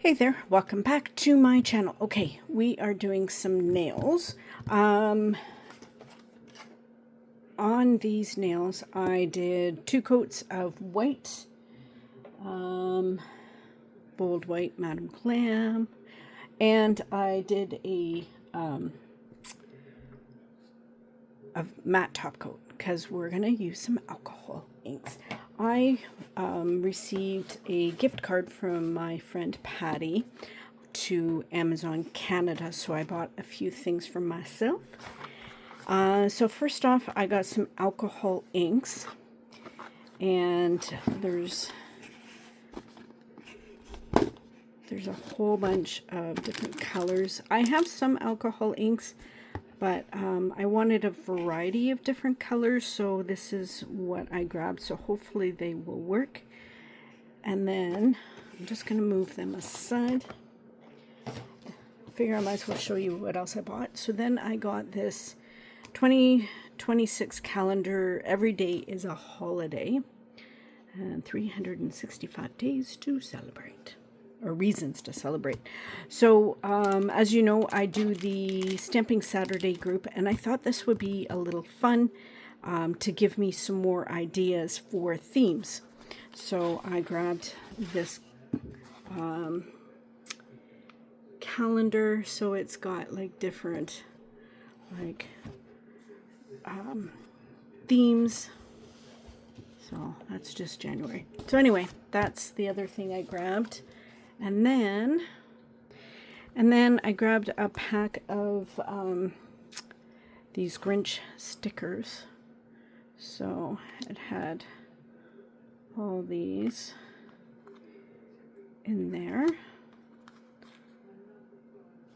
Hey there, welcome back to my channel. Okay, we are doing some nails. On these nails, I did 2 coats of white, bold white Madam Glam, and I did a matte top coat because we're going to use some alcohol inks. I received a gift card from my friend Patty to Amazon Canada, so I bought a few things for myself. So first off, I got some alcohol inks, and there's a whole bunch of different colors. I have some alcohol inks, but I wanted a variety of different colors, so this is what I grabbed. So hopefully they will work. And then I'm just going to move them aside. Figure I might as well show you what else I bought. So then I got this 2026 calendar. Every day is a holiday, and 365 days to celebrate, or reasons to celebrate. So as you know, I do the Stamping Saturday group, and I thought this would be a little fun to give me some more ideas for themes. So I grabbed this calendar, so it's got like different themes. So that's just January. So anyway, that's the other thing I grabbed. And then I grabbed a pack of these Grinch stickers. So it had all these in there.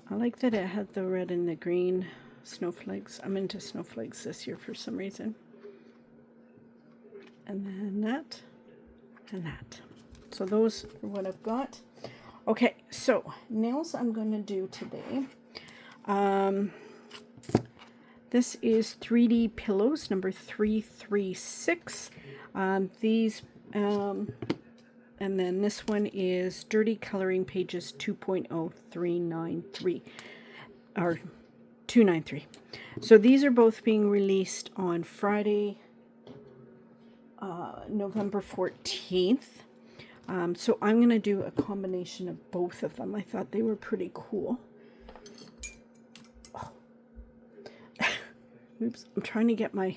I like that it had the red and the green snowflakes. I'm into snowflakes this year for some reason. And then that and that. So those are what I've got. Okay, so nails I'm going to do today. This is 3D Pillows number 336. And then this one is Dirty Coloring Pages 2.0393 or 293. So these are both being released on Friday, November 14th. So I'm going to do a combination of both of them. I thought they were pretty cool. Oh. Oops, I'm trying to get my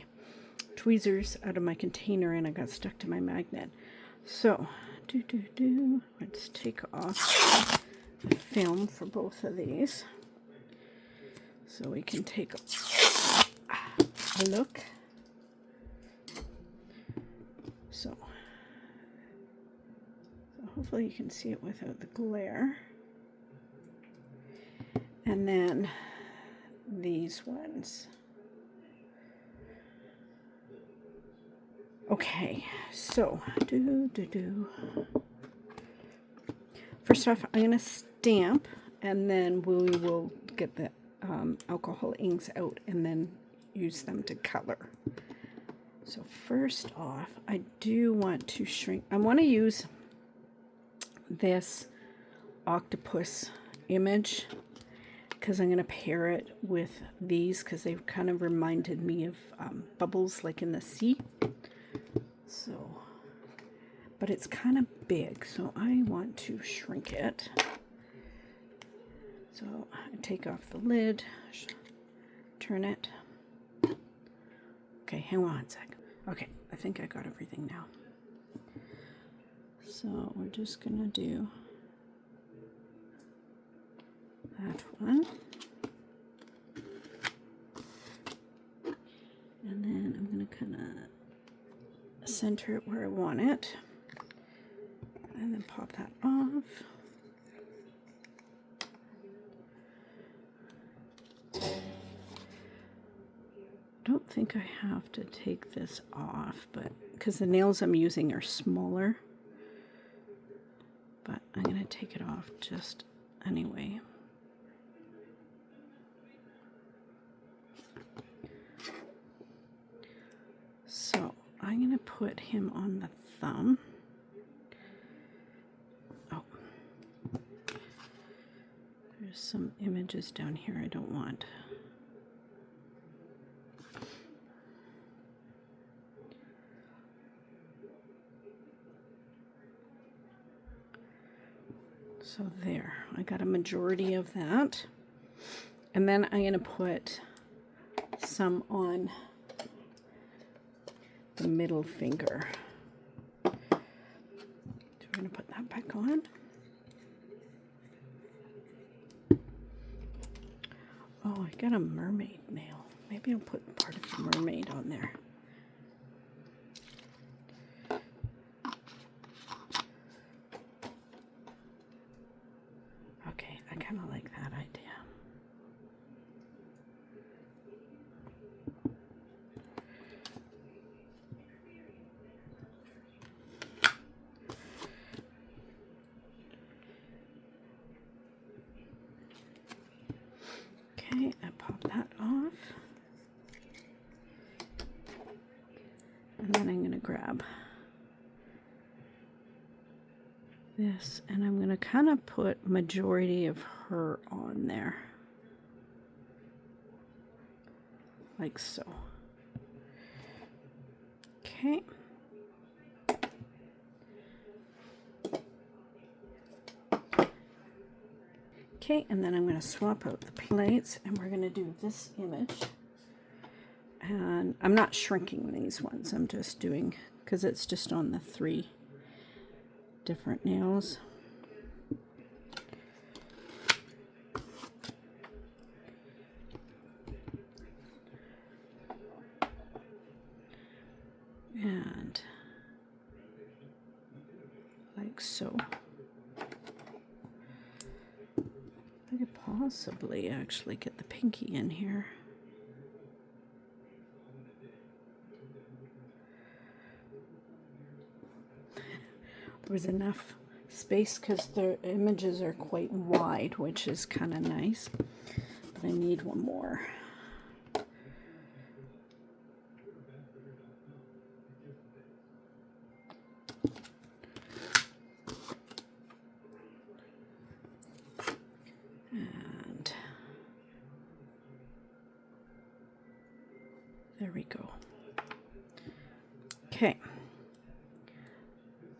tweezers out of my container and I got stuck to my magnet. So, let's take off the film for both of these so we can take a look. So hopefully you can see it without the glare. And then these ones. Okay, so first off, I'm going to stamp, and then we will get the alcohol inks out and then use them to color. So first off, I do want to shrink. I want to use this octopus image because I'm going to pair it with these because they've kind of reminded me of bubbles like in the sea. So, but it's kind of big, so I want to shrink it. So I take off the lid, turn it. Okay, hang on a sec. Okay, I think I got everything now. So we're just gonna do that one. And then I'm gonna kind of center it where I want it. And then pop that off. I don't think I have to take this off, but because the nails I'm using are smaller. But I'm going to take it off just anyway. So I'm going to put him on the thumb. Oh. There's some images down here I don't want. So there, I got a majority of that. And then I'm going to put some on the middle finger. So we're going to put that back on. Oh, I got a mermaid nail. Maybe I'll put part of the mermaid on there. Okay, I kind of like that idea. Okay, I pop that off. And then I'm going to grab this and I'm going to kind of put majority of her on there. Like so. Okay. Okay, and then I'm going to swap out the plates and we're going to do this image. And I'm not shrinking these ones, I'm just doing, because it's just on the 3 different nails. And like so. I could possibly actually get the pinky in here. There was enough space because the images are quite wide, which is kind of nice. But I need one more. And there we go. Okay.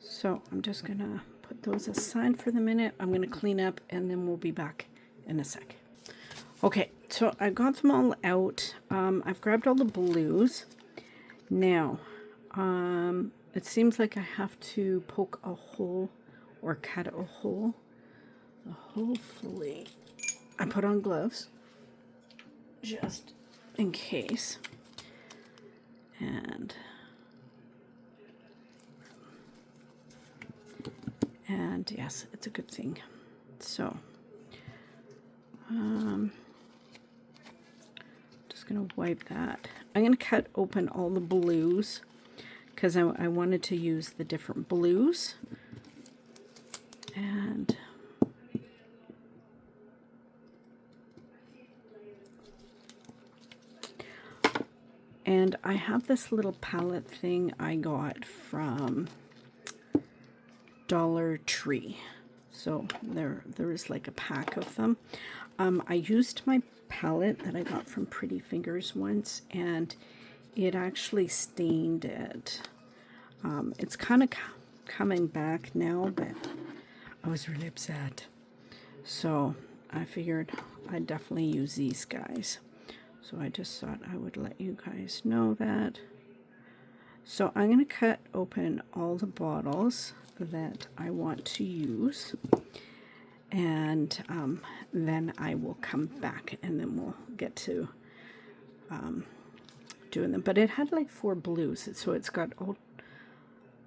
So I'm just going to put those aside for the minute. I'm going to clean up and then we'll be back in a sec. Okay, so I got them all out. I've grabbed all the blues. Now, it seems like I have to poke a hole or cut a hole. So hopefully I put on gloves just in case. And yes, it's a good thing. So, just going to wipe that. I'm going to cut open all the blues because I wanted to use the different blues. And I have this little palette thing I got from Dollar Tree. So there is like a pack of them. I used my palette that I got from Pretty Fingers once, and it actually stained it. It's kind of coming back now, but I was really upset. So I figured I'd definitely use these guys. So I just thought I would let you guys know that. So I'm going to cut open all the bottles that I want to use, and then I will come back and then we'll get to doing them. But it had like 4 blues, so it's got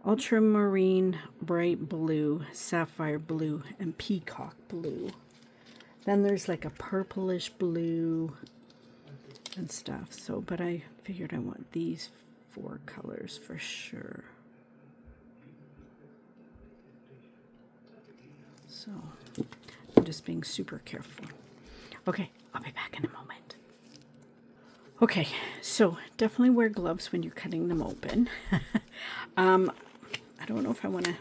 ultramarine, bright blue, sapphire blue, and peacock blue. Then there's like a purplish blue and stuff. So, but I figured I want these 4 colors for sure. So I'm just being super careful. Okay, I'll be back in a moment. Okay, so definitely wear gloves when you're cutting them open. I don't know if I want to,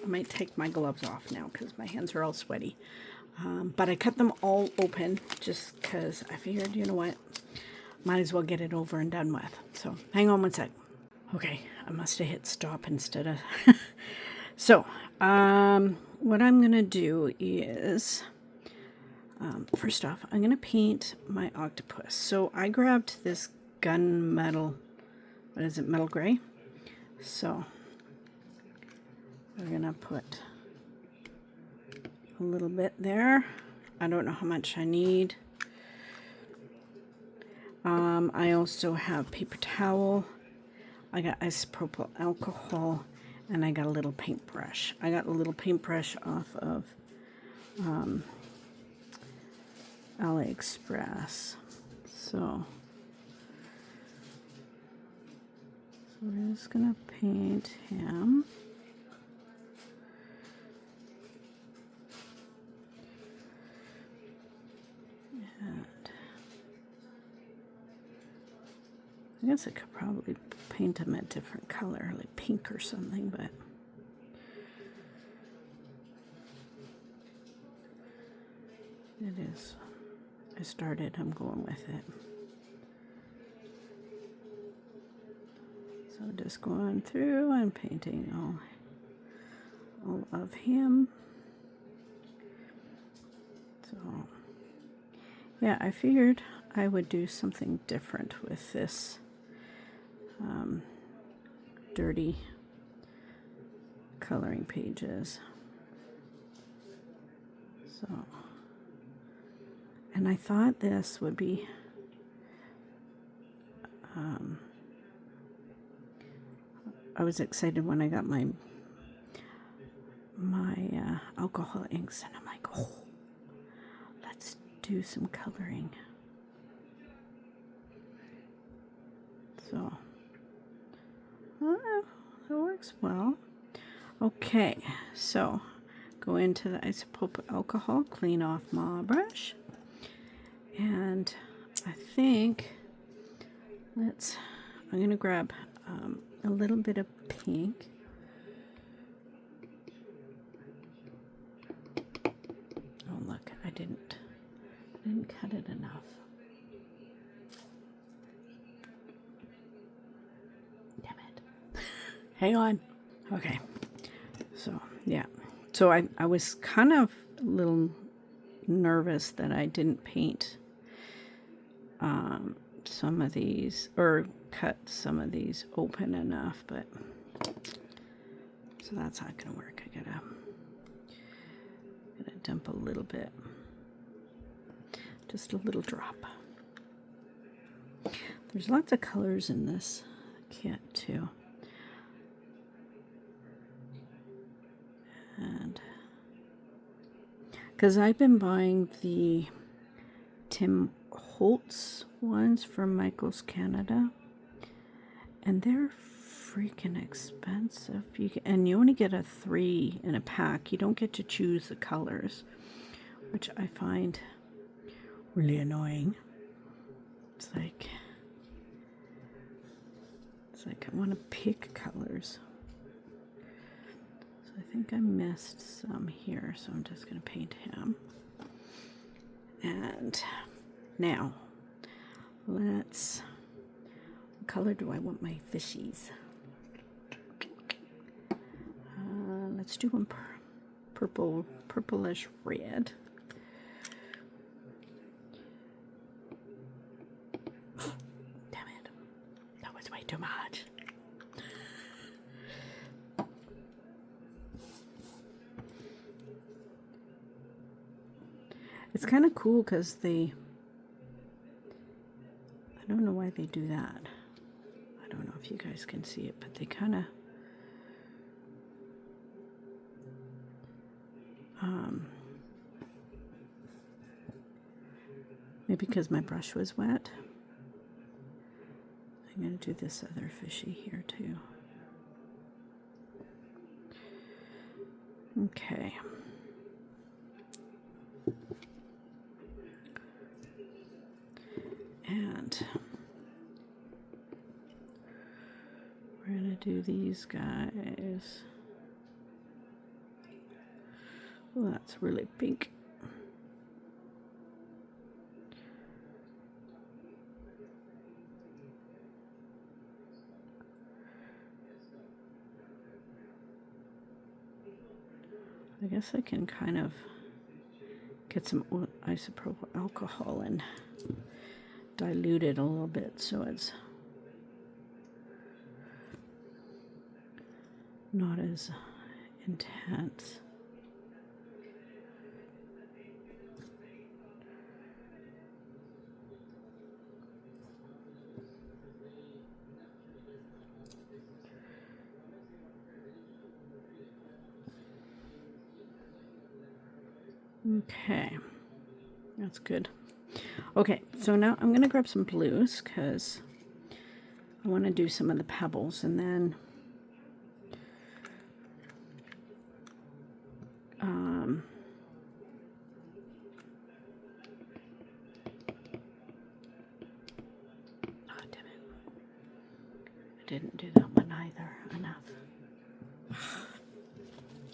I might take my gloves off now because my hands are all sweaty. But I cut them all open just because I figured, you know what, might as well get it over and done with. So hang on one sec. Okay, I must have hit stop instead of... So, what I'm going to do is, first off, I'm going to paint my octopus. So I grabbed this gunmetal, what is it, metal gray? So we're going to put a little bit there. I don't know how much I need. I also have paper towel. I got isopropyl alcohol, and I got a little paintbrush. I got a little paintbrush off of AliExpress. So we're just gonna paint him. I guess I could probably paint him a different color, like pink or something, but it is. I started, I'm going with it. So just going through and painting all of him. So yeah, I figured I would do something different with this dirty coloring pages. So, and I thought this would be I was excited when I got my alcohol inks, and I'm like, oh, let's do some coloring. So it works well. Okay, so go into the isopropyl alcohol, clean off my brush, and I think I'm gonna grab a little bit of pink. Oh look, I didn't cut it enough. Damn it. Hang on. Okay. So yeah. So I was kind of a little nervous that I didn't paint some of these, or cut some of these open enough, but so that's not gonna work. I gotta dump a little bit, just a little drop. There's lots of colors in this kit too, and because I've been buying the Tim Holtz ones from Michael's Canada, and they're freaking expensive. And you only get 3 in a pack. You don't get to choose the colors, which I find really annoying. It's like I want to pick colors. So I think I missed some here, so I'm just going to paint him. And now, what color do I want my fishies? Let's do one purplish red. Damn it, that was way too much. It's kind of cool because I don't know why they do that. I don't know if you guys can see it, but they kind of maybe because my brush was wet. I'm going to do this other fishy here too. Okay. And we're going to do these guys. Oh, that's really pink. I guess I can kind of get some isopropyl alcohol and dilute it a little bit so it's not as intense. Okay, that's good. Okay, so now I'm going to grab some blues because I want to do some of the pebbles, and then oh, damn it. I didn't do that one either enough.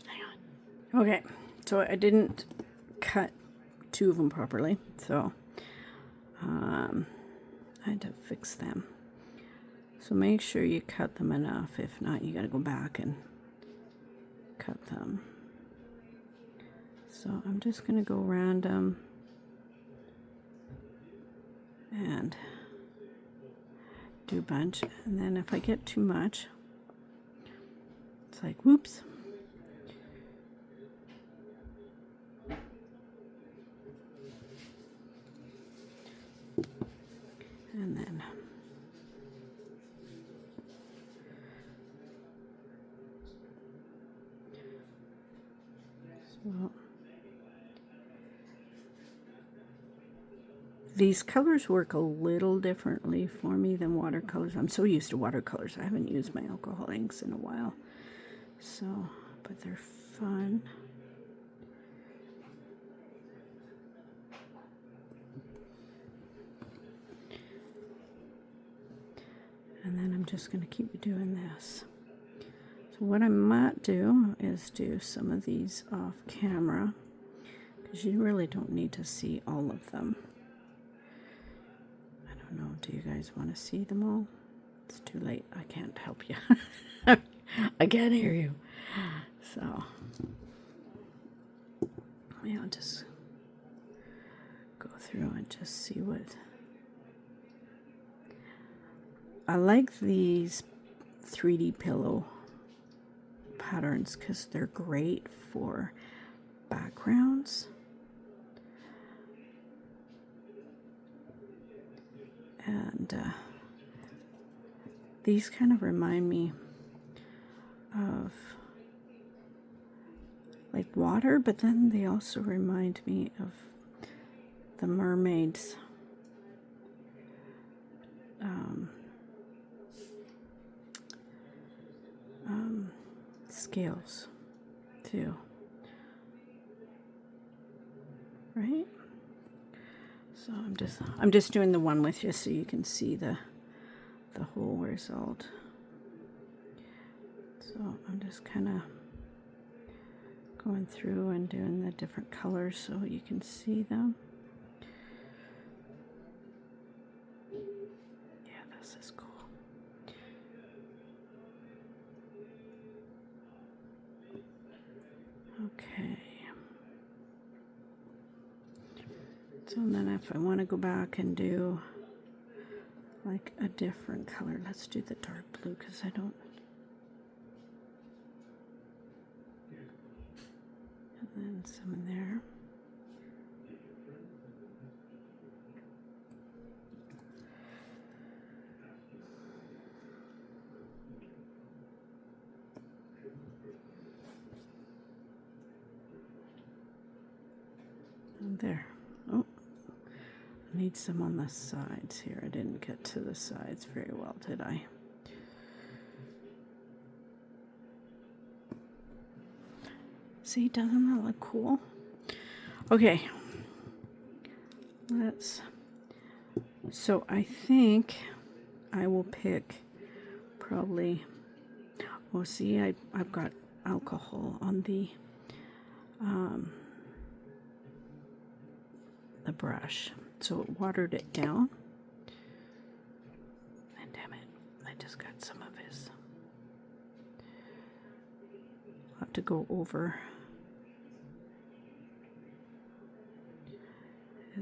Hang on. Okay, so I didn't cut two of them properly, so I had to fix them. So make sure you cut them enough. If not, you got to go back and cut them. So I'm just going to go random and do a bunch. And then if I get too much, it's like, whoops. And then so these colors work a little differently for me than watercolors. I'm so used to watercolors. I haven't used my alcohol inks in a while. So, but they're fun. And then I'm just going to keep doing this. So what I might do is do some of these off camera, because you really don't need to see all of them. I don't know, do you guys want to see them all? It's too late. I can't help you. I can't hear you. So, yeah, I'll just go through and just see what... I like these 3D pillow patterns because they're great for backgrounds. And these kind of remind me of like water, but then they also remind me of the mermaids. Scales too, right? So I'm just doing the one with you so you can see the whole result. So I'm just kind of going through and doing the different colors so you can see them. Yeah, this is cool. Okay. So then if I want to go back and do like a different color, let's do the dark blue because I don't. And then some in there. And there. Oh, I need some on the sides here. I didn't get to the sides very well, did I? See, doesn't that look cool? Okay. So I think I will pick probably, oh, see, I've got alcohol on the brush, so it watered it down. And damn it, I just got some of his. I'll have to go over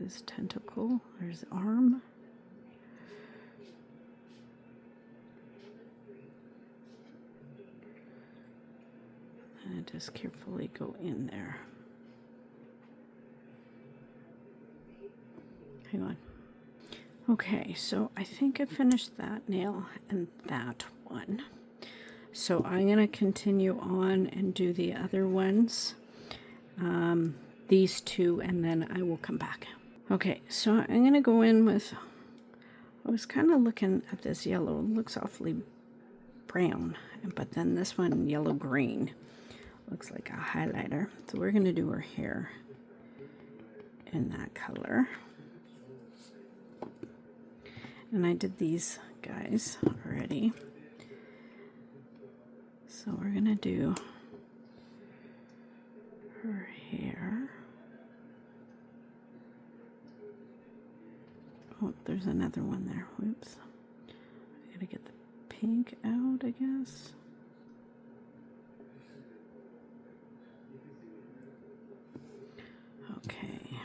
his tentacle, or his arm. And just carefully go in there. Hang on. Okay, so I think I finished that nail and that one. So I'm going to continue on and do the other ones, these two, and then I will come back. Okay, so I'm going to go in with, I was kind of looking at this yellow. It looks awfully brown, but then this one, yellow-green, looks like a highlighter. So we're going to do her hair in that color. And I did these guys already. So we're going to do her hair. Oh, there's another one there. Whoops. I got to get the pink out, I guess. Okay.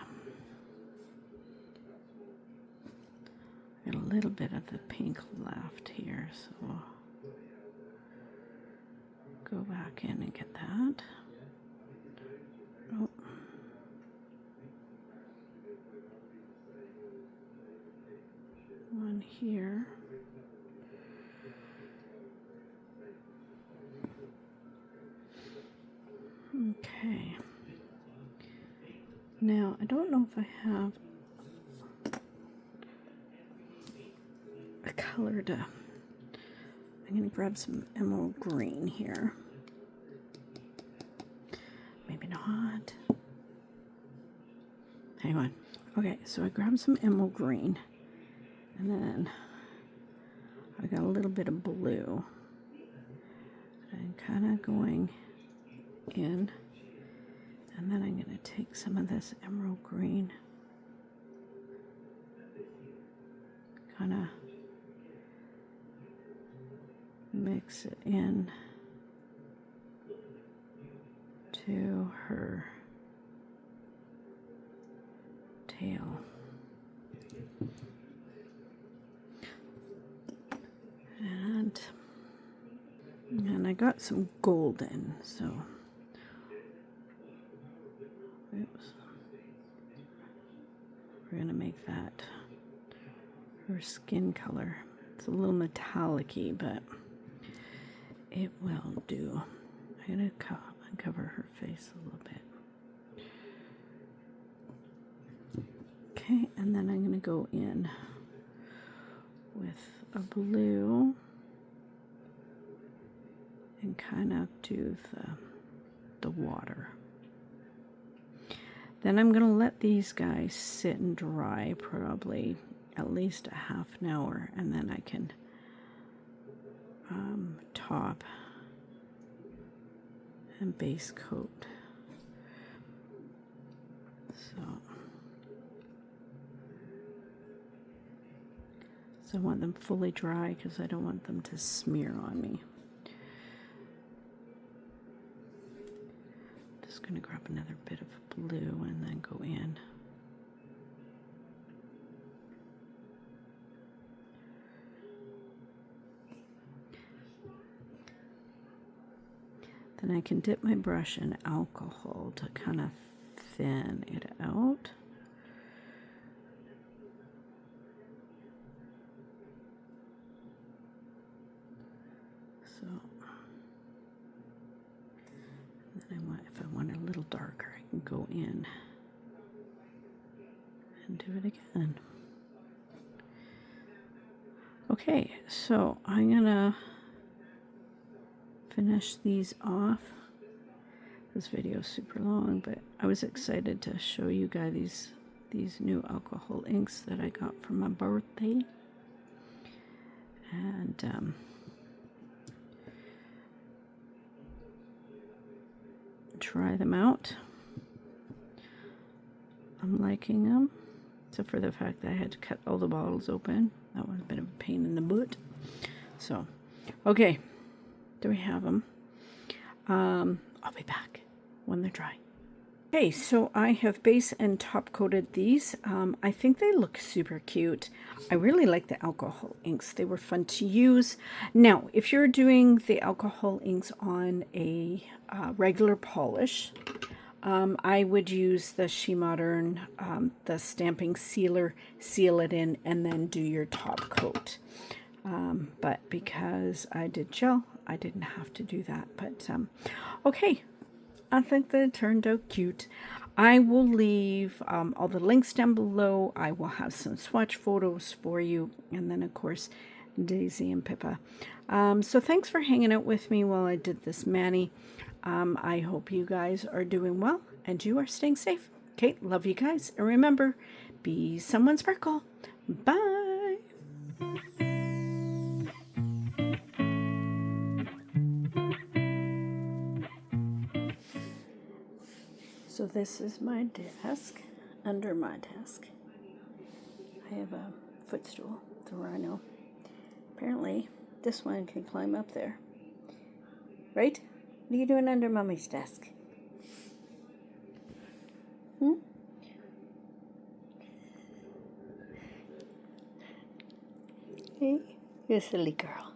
Got a little bit of the pink left here, so we'll go back in and get that. Oh. One here. Okay. Now, I don't know if I have a color to, I'm going to grab some emerald green here. Maybe not. Hang on. Okay, so I grabbed some emerald green, and then I got a little bit of blue. I'm kind of going in, and then I'm going to take some of this emerald green, kind of mix it in to her tail. And I got some gold in, so oops. We're gonna make that her skin color. It's a little metallic-y, but it will do. I'm gonna uncover her face a little bit. Okay, and then I'm gonna go in with a blue and kind of do the water. Then I'm gonna let these guys sit and dry probably at least a half an hour, and then I can top and base coat. So I want them fully dry because I don't want them to smear on me. Just going to grab another bit of blue and then go in. Then I can dip my brush in alcohol to kind of thin it out. So then if I want it a little darker, I can go in and do it again. Okay, so I'm gonna finish these off. This video is super long, but I was excited to show you guys these new alcohol inks that I got for my birthday. And try them out. I'm liking them, except for the fact that I had to cut all the bottles open. That was a bit of a pain in the butt. So, okay, there we have them. I'll be back when they're dry. Okay, so I have base and top coated these. I think they look super cute. I really like the alcohol inks. They were fun to use. Now, if you're doing the alcohol inks on a regular polish, I would use the She Modern, the stamping sealer, seal it in, and then do your top coat. But because I did gel, I didn't have to do that. But okay, I think they turned out cute. I will leave all the links down below. I will have some swatch photos for you. And then, of course, Daisy and Pippa. So thanks for hanging out with me while I did this mani. I hope you guys are doing well and you are staying safe. Okay, love you guys. And remember, be someone sparkle. Bye. So this is my desk. Under my desk, I have a footstool, the Rhino. Apparently, this one can climb up there. Right? What are you doing under Mommy's desk? Hey, you silly girl.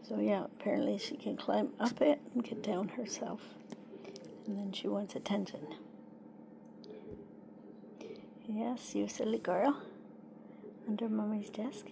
So yeah, apparently she can climb up it and get down herself. And then she wants attention. Yes, you silly girl. Under Mommy's desk.